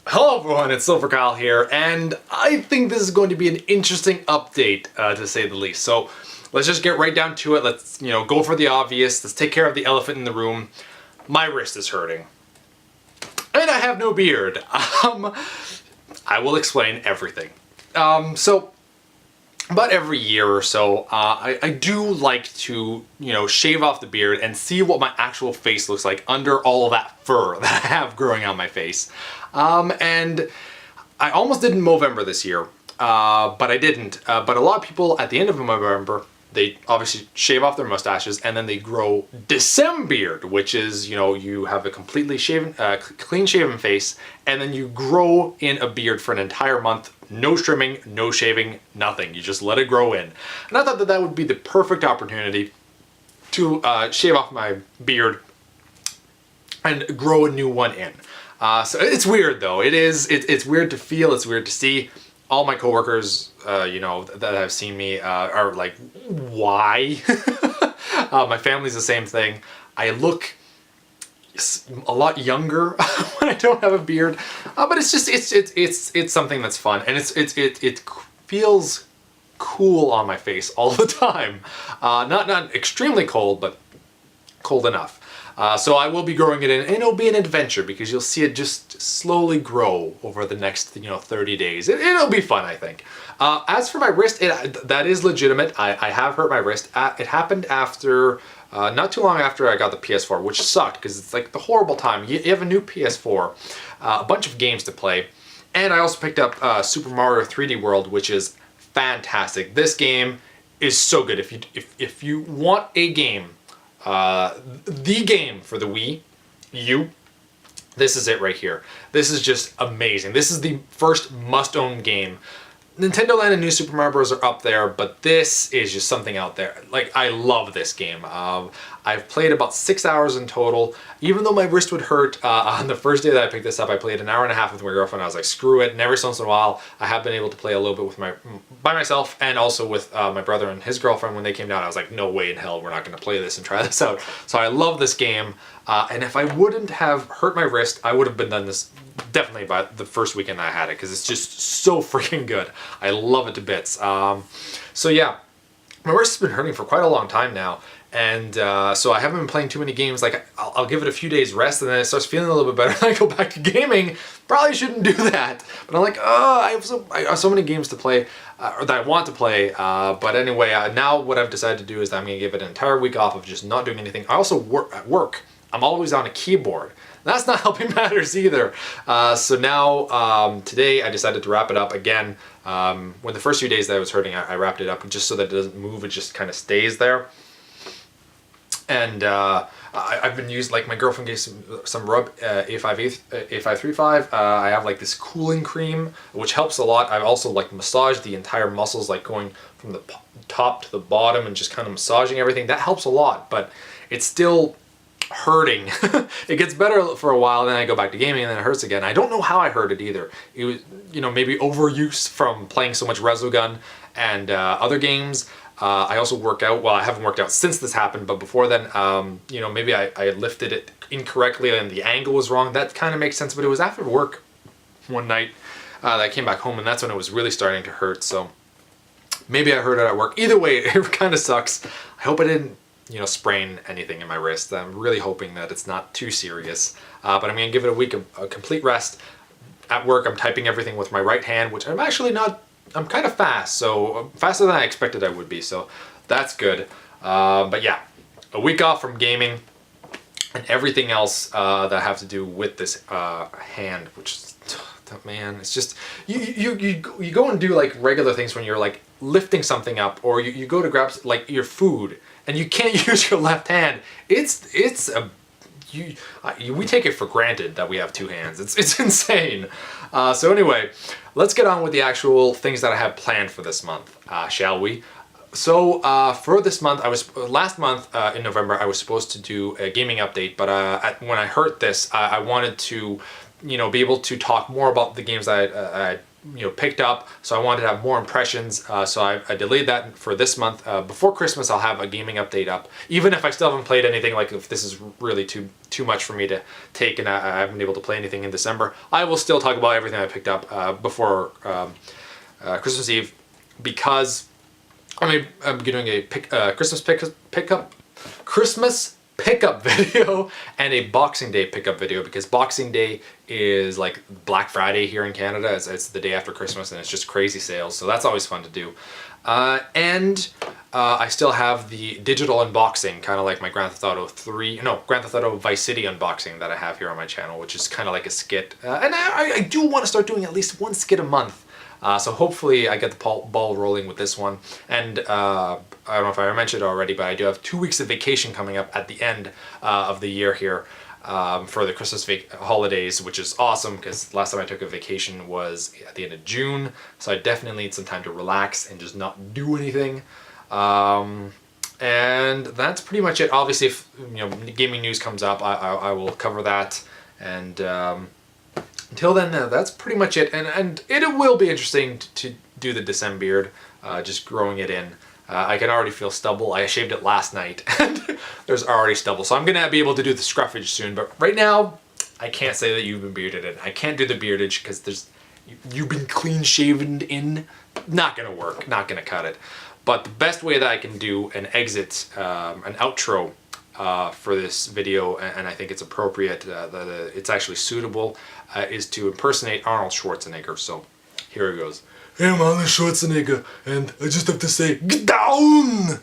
Hello everyone, it's Silver Kyle here, and I think this is going to be an interesting update, to say the least. So let's just get right down to it. Let's, go for the obvious. Let's take care of the elephant in the room. My wrist is hurting. And I have no beard. I will explain everything. About every year or so, I do like to, shave off the beard and see what my actual face looks like under all of that fur that I have growing on my face. And I almost did in Movember this year, but I didn't. But a lot of people at the end of Movember, they obviously shave off their mustaches and then they grow DECEMBEARD, which is, you have a completely shaven, clean shaven face, and then you grow in a beard for an entire month. No trimming, no shaving, nothing. You just let it grow in. And I thought that that would be the perfect opportunity to shave off my beard and grow a new one in. So it's weird though. It's weird to feel, it's weird to see. All my coworkers, that have seen me are like, why? My family's the same thing. I look a lot younger when I don't have a beard, but it's just it's something that's fun, and it feels cool on my face all the time. Not extremely cold, but cold enough. So I will be growing it in, and it'll be an adventure because you'll see it just slowly grow over the next 30 days. It'll be fun, I think. As for my wrist, that is legitimate. I have hurt my wrist. It happened after. Not too long after I got the PS4, which sucked because it's like the horrible time. You have a new PS4, a bunch of games to play, and I also picked up Super Mario 3D World, which is fantastic. This game is so good. If you want a game, the game for the Wii U, this is it right here. This is just amazing. This is the first must-own game. Nintendo Land and New Super Mario Bros. Are up there, but this is just something out there. Like, I love this game. I've played about 6 hours in total. Even though my wrist would hurt, on the first day that I picked this up, I played an hour and a half with my girlfriend. I was like, screw it. And every once in a while, I have been able to play a little bit with by myself, and also with my brother and his girlfriend when they came down. I was like, no way in hell, we're not going to play this and try this out. So I love this game. And if I wouldn't have hurt my wrist, I would have been done this definitely by the first weekend I had it, because it's just so freaking good. I love it to bits. So yeah, my wrist has been hurting for quite a long time now, and so I haven't been playing too many games. Like, I'll give it a few days rest, and then it starts feeling a little bit better, and I go back to gaming. Probably shouldn't do that, but I'm like, oh, I have so many games to play, or that I want to play. But anyway, now what I've decided to do is that I'm going to give it an entire week off of just not doing anything. I also work at work. I'm always on a keyboard. That's not helping matters either. So now, today I decided to wrap it up again. When the first few days that I was hurting, I wrapped it up just so that it doesn't move, it just kind of stays there. And I've been using, like, my girlfriend gave some rub A535. I have like this cooling cream, which helps a lot. I've also like massaged the entire muscles, like going from the top to the bottom and just kind of massaging everything. That helps a lot, but it's still hurting. It gets better for a while, then I go back to gaming, and then it hurts again. I don't know how I hurt it either. It was, maybe overuse from playing so much Resogun and other games. I also work out. Well, I haven't worked out since this happened, but before then, maybe I lifted it incorrectly and the angle was wrong. That kind of makes sense, but it was after work one night that I came back home, and that's when it was really starting to hurt. So maybe I hurt it at work. Either way, it kind of sucks. I hope I didn't sprain anything in my wrist. I'm really hoping that it's not too serious. But I'm going to give it a week of a complete rest. At work, I'm typing everything with my right hand, which I'm actually not, I'm kind of fast, so faster than I expected I would be, so that's good. But yeah, a week off from gaming and everything else that I have to do with this hand, which is, man, it's just, you go and do like regular things when you're like lifting something up, or you go to grab like your food, and you can't use your left hand. We take it for granted that we have two hands. It's insane. So anyway, let's get on with the actual things that I have planned for this month, shall we? So for this month, last month in November, I was supposed to do a gaming update, but when I heard this, I wanted to, be able to talk more about the games that I picked up, so I wanted to have more impressions, so I delayed that for this month. Before Christmas I'll have a gaming update up, even if I still haven't played anything, like if this is really too much for me to take and I haven't been able to play anything in December, I will still talk about everything I picked up before Christmas Eve, because I'm doing a Christmas pickup video and a Boxing Day pickup video, because Boxing Day is like Black Friday here in Canada. It's the day after Christmas and it's just crazy sales, so that's always fun to do. I still have the digital unboxing, kind of like my Grand Theft Auto Vice City unboxing that I have here on my channel, which is kind of like a skit. And I do want to start doing at least one skit a month. So hopefully I get the ball rolling with this one. And I don't know if I mentioned it already, but I do have 2 weeks of vacation coming up at the end of the year here for the Christmas holidays, which is awesome because last time I took a vacation was at the end of June. So I definitely need some time to relax and just not do anything. And that's pretty much it. Obviously, if gaming news comes up, I will cover that. And until then, that's pretty much it. And it will be interesting to do the Decembeard, just growing it in. I can already feel stubble. I shaved it last night and there's already stubble. So I'm going to be able to do the scruffage soon. But right now, I can't say that you've been bearded in. I can't do the beardage because you've been clean shaven in. Not going to work. Not going to cut it. But the best way that I can do an exit, an outro for this video, and I think it's appropriate, that it's actually suitable, is to impersonate Arnold Schwarzenegger. So here it goes. Hey, I'm Arnold Schwarzenegger, and I just have to say, get down!